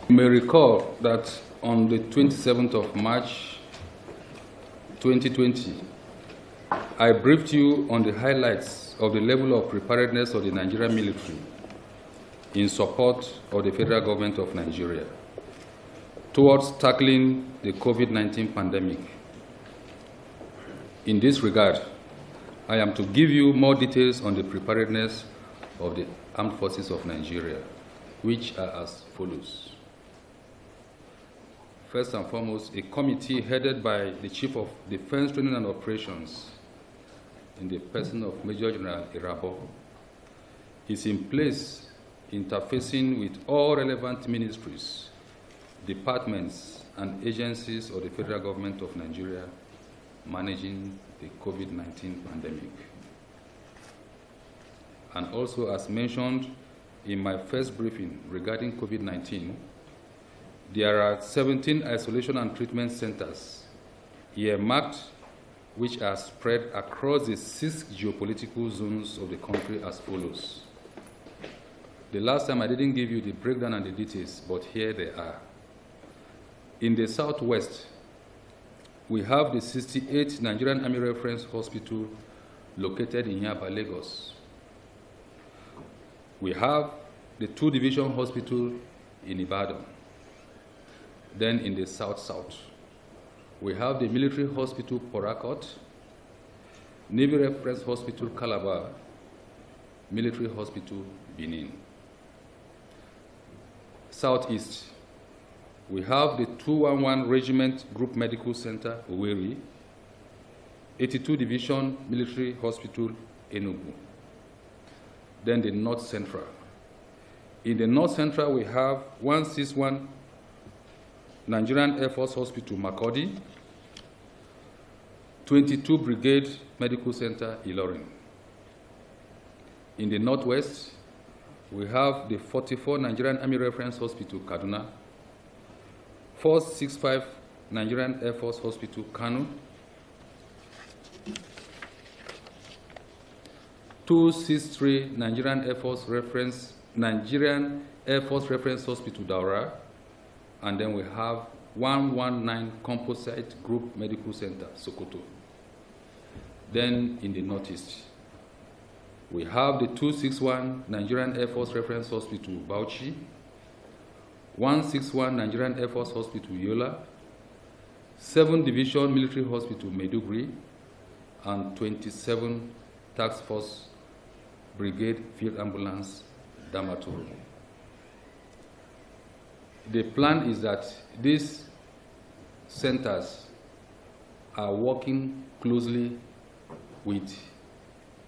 You may recall that on the 27th of March 2020, I briefed you on the highlights of the level of preparedness of the Nigerian military in support of the federal government of Nigeria towards tackling the COVID-19 pandemic. In this regard, I am to give you more details on the preparedness of the Armed Forces of Nigeria, which are as follows. First and foremost, a committee headed by the Chief of Defense Training and Operations in the person of Major General Irabo is in place, interfacing with all relevant ministries, departments, and agencies of the federal government of Nigeria managing the COVID-19 pandemic. And also, as mentioned in my first briefing regarding COVID-19, there are 17 isolation and treatment centers earmarked, which are spread across the 6 geopolitical zones of the country as follows. The last time I didn't give you the breakdown and the details, but here they are. In the southwest, we have the 68th Nigerian Army Reference Hospital located in Yaba, Lagos. We have the 2 Division Hospital in Ibadan. Then in the south-south, we have the Military Hospital Port Harcourt, Navy Reference Hospital Calabar, Military Hospital Benin. Southeast, we have the 211 Regiment Group Medical Center, Owerri, 82 Division Military Hospital, Enugu. Then the North Central. In the North Central, we have 161 Nigerian Air Force Hospital, Makurdi, 22 Brigade Medical Center, Ilorin. In the Northwest, we have the 44 Nigerian Army Reference Hospital, Kaduna, 465 Nigerian Air Force Hospital, Kano, 263 Nigerian Air Force Reference Hospital, Daura, and then we have 119 Composite Group Medical Center, Sokoto. Then in the Northeast, we have the 261 Nigerian Air Force Reference Hospital, Bauchi, 161 Nigerian Air Force Hospital, Yola, 7 Division Military Hospital, Maiduguri, and 27 Task Force Brigade Field Ambulance, Damaturu. The plan is that these centers are working closely with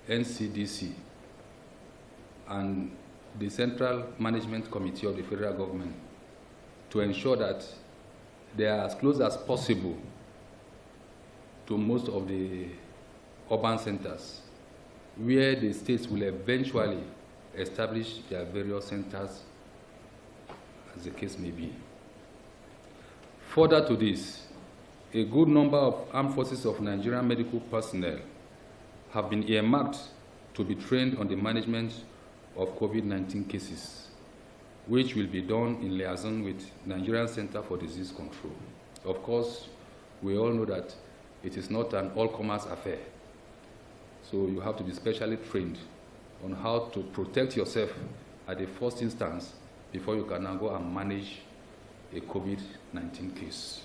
NCDC and the Central Management Committee of the federal government to ensure that they are as close as possible to most of the urban centers, where the states will eventually establish their various centers, as the case may be. Further to this, a good number of Armed Forces of Nigerian medical personnel have been earmarked to be trained on the management of COVID-19 cases, which will be done in liaison with Nigerian Center for Disease Control. Of course, we all know that it is not an all-comers affair. So you have to be specially trained on how to protect yourself at the first instance before you can now go and manage a COVID-19 case.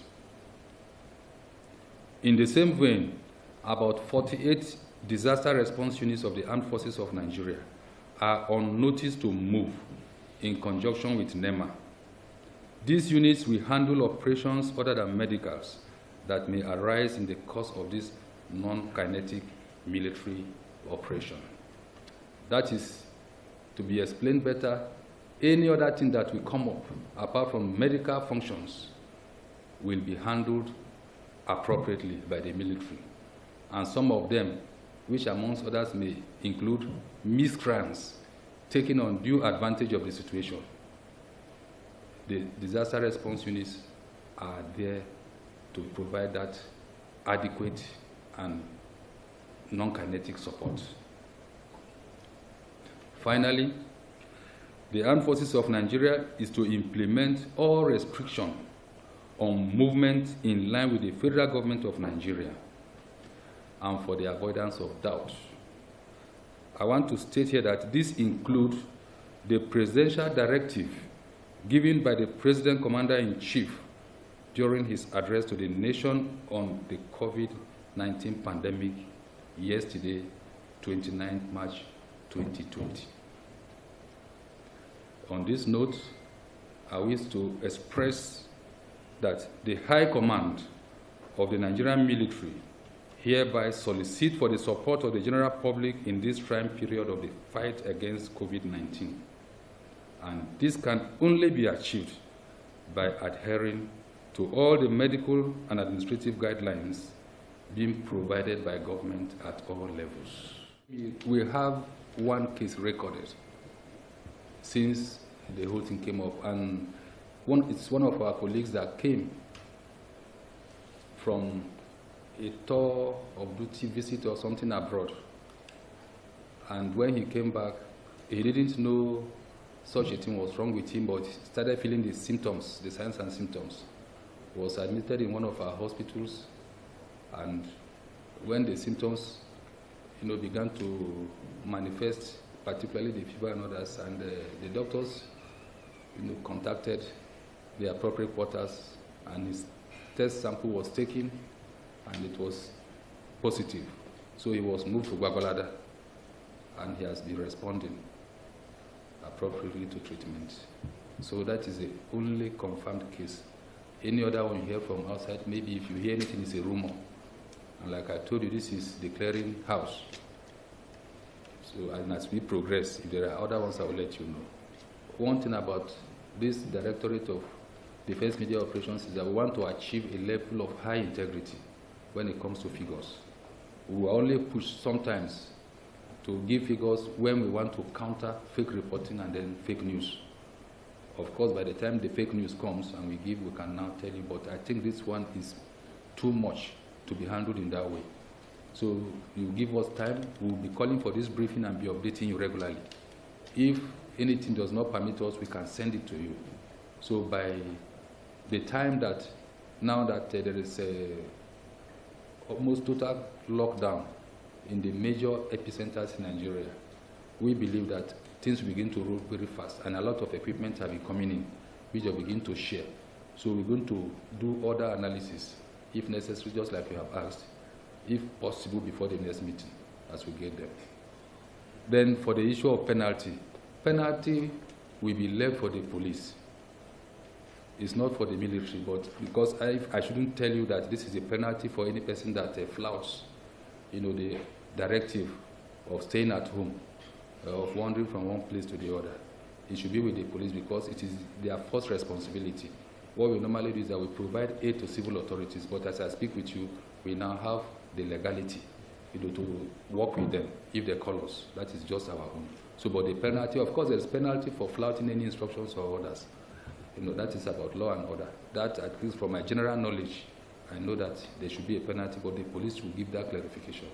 In the same vein, about 48 disaster response units of the Armed Forces of Nigeria are on notice to move in conjunction with NEMA. These units will handle operations other than medicals that may arise in the course of this non-kinetic military operation. That is to be explained better. Any other thing that will come up, apart from medical functions, will be handled appropriately by the military. And some of them, which amongst others may include miscreants taking undue advantage of the situation, the disaster response units are there to provide that adequate and non-kinetic support. Finally, the Armed Forces of Nigeria is to implement all restrictions on movement in line with the federal government of Nigeria and for the avoidance of doubt. I want to state here that this includes the presidential directive given by the President Commander-in-Chief during his address to the nation on the COVID-19 pandemic yesterday, 29 March 2020. On this note, I wish to express that the High Command of the Nigerian military hereby solicit for the support of the general public in this trying period of the fight against COVID-19. And this can only be achieved by adhering to all the medical and administrative guidelines being provided by government at all levels. We have one case recorded since the whole thing came up, and it's one of our colleagues that came from a tour of duty visit or something abroad. And when he came back, he didn't know such a thing was wrong with him, but started feeling the symptoms, the signs and symptoms. Was admitted in one of our hospitals, and when the symptoms, began to manifest, particularly the fever and others, and the doctors, contacted the appropriate quarters, and his test sample was taken, and it was positive. So he was moved to Gwagwalada, and he has been responding appropriately to treatment. So that is the only confirmed case. Any other one you hear from outside, maybe if you hear anything, it's a rumor. And like I told you, this is the clearing house. So and as we progress, if there are other ones, I will let you know. One thing about this Directorate of Defense Media Operations is that we want to achieve a level of high integrity when it comes to figures. We will only push sometimes to give figures when we want to counter fake reporting and then fake news. Of course, by the time the fake news comes and we can now tell you, but I think this one is too much to be handled in that way. So you give us time, we'll be calling for this briefing and be updating you regularly. If anything does not permit us, we can send it to you. So by the time that, now that there is a almost total lockdown in the major epicenters in Nigeria, we believe that things will begin to roll very fast, and a lot of equipment have been coming in, which will begin to share. So we're going to do other analysis, if necessary, just like we have asked, if possible, before the next meeting, as we get there. Then for the issue of penalty will be left for the police. It's not for the military, but because I shouldn't tell you that this is a penalty for any person that flouts, the directive of staying at home, of wandering from one place to the other. It should be with the police because it is their first responsibility. What we normally do is that we provide aid to civil authorities, but as I speak with you, we now have the legality, to work with them if they call us. That is just our own. So, but the penalty, of course, there's penalty for flouting any instructions or orders. That is about law and order. That, at least from my general knowledge, I know that there should be a penalty, but the police will give that clarification.